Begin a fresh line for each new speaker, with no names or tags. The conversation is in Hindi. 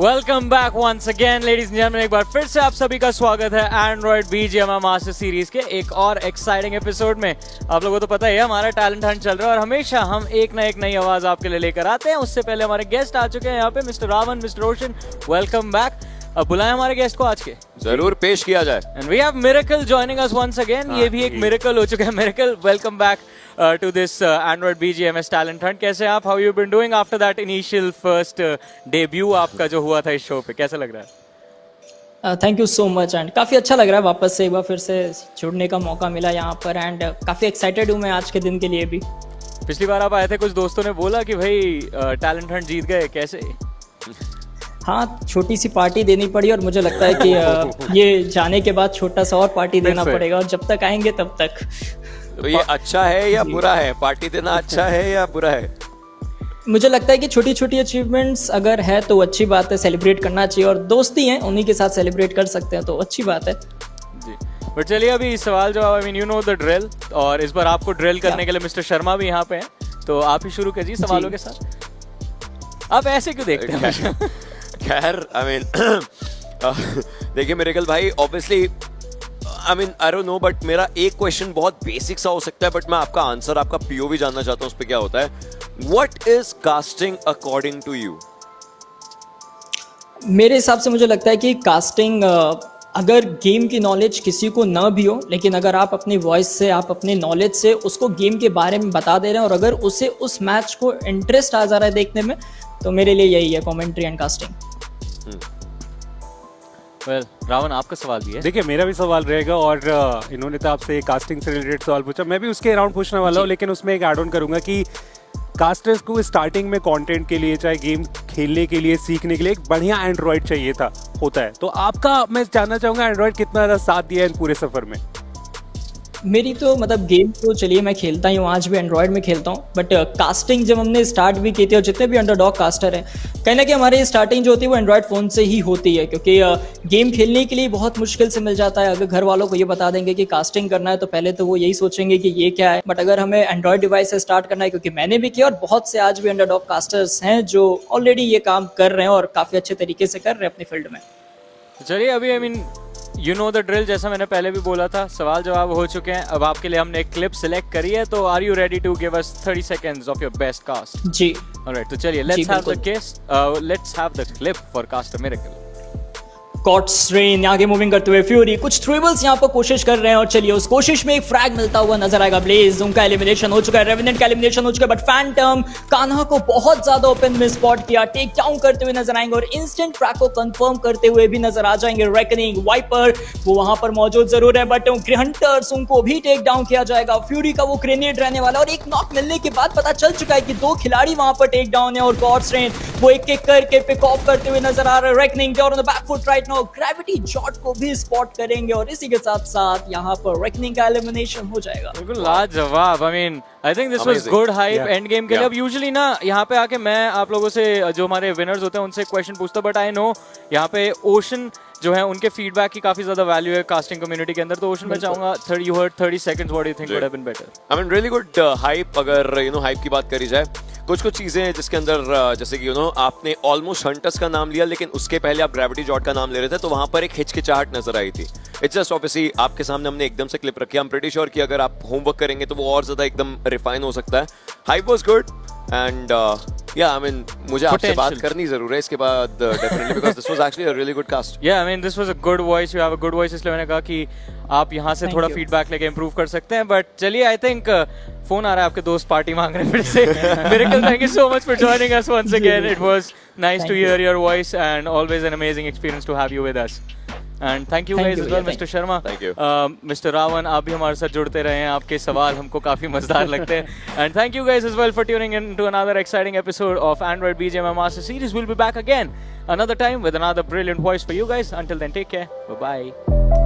Welcome back once again ladies and gentleman, एक बार फिर से आप सभी का स्वागत है एंड्रॉइड बीजीएमआई मास्टर सीरीज के एक और एक्साइटिंग एपिसोड में। आप लोगों को तो पता ही है हमारा टैलेंट हंट चल रहा है और हमेशा हम एक ना एक नई आवाज आपके लिए लेकर आते हैं। उससे पहले हमारे गेस्ट आ चुके हैं यहाँ पे, मिस्टर रावण, मिस्टर रोशन, वेलकम बैक। अब बुलाएं हमारे गेस्ट को आज के,
जरूर पेश किया जाए।
And we have miracle joining us once again. ये भी एक मिरेकल हो चुका है। Miracle, welcome back to this Android BGMS Talent Hunt. कैसे आप? How you been doing after that initial first debut आपका जो हुआ था इस शो पे? कैसा लग रहा है?
Thank you so much and काफ़ी अच्छा लग रहा है वापस से एक बार फिर से जुड़ने का मौका मिला यहाँ पर एंड काफ़ी एक्साइटेड हूँ मैं आज के दिन के लिए भी।
पिछली बार आप आए थे, कुछ दोस्तों ने बोला कि भाई टैलेंट हंट जीत गए, कैसे?
हाँ, छोटी सी पार्टी देनी पड़ी और मुझे लगता है कि ये जाने के बाद छोटा सा और पार्टी देना पड़ेगा और जब तक आएंगे तब तक।
तो ये अच्छा है या बुरा है? पार्टी देना अच्छा है या बुरा है?
मुझे लगता है कि छोटी छोटी अचीवमेंट्स अगर है तो अच्छी बात है, सेलिब्रेट करना चाहिए और दोस्ती हैं उन्हीं के साथ सेलिब्रेट कर सकते हैं तो अच्छी बात है
जी। बट चलिए अभी सवाल जवाब, I mean you know the drill, और इस बार आपको ड्रिल करने के लिए मिस्टर शर्मा भी यहाँ पे हैं, तो आप ही शुरू कीजिए सवालों के साथ। आप ऐसे क्यों देखते हैं?
खैर आई मीन देखिए मिरेकल भाई, obviously I mean I don't know, but मेरा एक क्वेश्चन बहुत बेसिक सा हो सकता है, बट मैं आपका आंसर, आपका पीओवी जानना चाहता हूँ उस पर क्या होता है। What is casting according to you?
मेरे हिसाब से मुझे लगता है कि कास्टिंग अगर गेम की नॉलेज किसी को ना भी हो, लेकिन अगर आप अपनी वॉइस से, आप अपने नॉलेज से उसको गेम के बारे में बता दे रहे हैं और अगर उसे उस मैच को इंटरेस्ट आ जा रहा है देखने में, तो मेरे लिए यही है commentary and casting.
Well Ravan, आपका सवाल भी है।
देखिए मेरा भी सवाल रहेगा और इन्होंने तो आपसे कास्टिंग से रिलेटेड सवाल पूछा, मैं भी उसके अराउंड पूछने वाला हूँ, लेकिन उसमें एक ऐड ऑन करूंगा कि कास्टर्स को स्टार्टिंग में कंटेंट के लिए, चाहे गेम खेलने के लिए, सीखने के लिए एक बढ़िया एंड्रॉइड चाहिए था, होता है। तो आपका मैं जानना चाहूंगा एंड्रॉइड कितना ज़्यादा साथ दिया है इन पूरे सफर में?
मेरी तो मतलब गेम तो चलिए मैं खेलता ही हूँ, आज भी एंड्रॉयड में खेलता हूँ, बट कास्टिंग जब हमने स्टार्ट भी की थी और जितने भी अंडरडॉग कास्टर हैं, कहीं ना कहीं हमारी स्टार्टिंग जो होती है वो एंड्रॉयड फ़ोन से ही होती है, क्योंकि गेम खेलने के लिए बहुत मुश्किल से मिल जाता है। अगर घर वालों को ये बता देंगे कि कास्टिंग करना है तो पहले तो वो यही सोचेंगे कि ये क्या है, बट अगर हमें एंड्रॉयड डिवाइस से स्टार्ट करना है, क्योंकि मैंने भी किया और बहुत से आज भी अंडरडॉग कास्टर्स हैं जो ऑलरेडी ये काम कर रहे हैं और काफ़ी अच्छे तरीके से कर रहे हैं अपनी फील्ड में।
चलिए अभी I mean you know the drill, जैसा मैंने पहले भी बोला था, सवाल जवाब हो चुके हैं। अब आपके लिए हमने एक क्लिप सिलेक्ट करी है, तो are you ready to give us 30 seconds of your best cast?
जी
ऑलराइट, तो चलिए let's have the clip for caster miracle.
Gods Reign आगे मूविंग करते हुए फ्यूरी कुछ थ्रिबल्स यहाँ पर कोशिश कर रहे हैं और चलिए उस कोशिश में एक फ्रैग मिलता हुआ नजर आएगा। ब्लेज, उनका एलिमिनेशन हो चुका है, रेवेनेंट का एलिमिनेशन हो चुका है, बट फैंटम कान्हा को बहुत ज्यादा ओपन में स्पॉट किया, टेक डाउन करते हुए नजर आएंगे और इंस्टेंट ट्रैक को कंफर्म करते हुए भी नजर आ जाएंगे। रेकनिंग, वाइपर वो वहां पर मौजूद जरूर है, बट हंटर्स उनको भी टेक डाउन किया जाएगा। फ्यूरी का वो ग्रेनेड रहने वाला और एक नॉक मिलने के बाद पता चल चुका है कि दो खिलाड़ी वहां पर टेक डाउन है और गॉड्स रेन वो एक एक करके पिक ऑफ करते हुए नजर आ रहे हैं। Reckoning on the back foot right now, gravity jot को भी स्पॉट करेंगे और इसी के साथ साथ यहाँ पर रेकनिंग का एलिमिनेशन हो जाएगा।
बिल्कुल लाजवाब। I mean I think this was good hype end game के लिए। अब यूजुअली ना यहाँ पे आके मैं आप लोगों से, जो हमारे विनर्स होते हैं, उनसे क्वेश्चन पूछता हूं, बट आई नो यहाँ पे ओशन जो है उनके फीडबैक की काफी ज्यादा वैल्यू है कास्टिंग कम्युनिटी के अंदर। तो ओशन मैं चाहूंगा 30 seconds, what do you think would have been better?
I mean really good hype. अगर यू नो हाइप की बात करी जाए, कुछ चीजें हैं जिसके अंदर जैसे कि यू नो आपने ऑलमोस्ट हंटर्स का नाम लिया, लेकिन उसके पहले आप ग्रेविटी जॉट का नाम ले रहे थे, तो वहां पर एक हिचकिचाहट नजर आई थी। इट्स जस्ट ऑब्वियसली आपके सामने हमने एकदम से क्लिप रखी। आई एम प्रीटी श्योर कि अगर आप होमवर्क करेंगे तो वो और ज्यादा एकदम रिफाइन हो सकता है। Hype was good and yeah, I mean, मुझे आपसे बात करनी जरूर है इसके बाद definitely because this was actually a really good cast.
Yeah, I mean this was a good voice. You have a good voice, इसलिए मैंने कहा कि आप यहाँ से थोड़ा फीडबैक लेके इम्प्रूव कर सकते हैं। बट चलिए आई थिंक फोन आ रहा है, आपके दोस्त पार्टी मांग रहे हैं फिर से। Miracle, thank you so much for joining us once again. It was nice to hear your voice and always an amazing experience to have you with us. And thank you guys as well, Mr. Sharma.
Thank you.
Mr. Ravan, आप भी हमारे साथ जुड़ते रहे हैं, आपके सवाल हमको काफी मजेदार लगते हैं. And thank you guys as well for tuning in to another exciting episode of Android BGMI Master Series. We'll be back again another time with another brilliant voice for you guys. Until then, take care. Bye bye.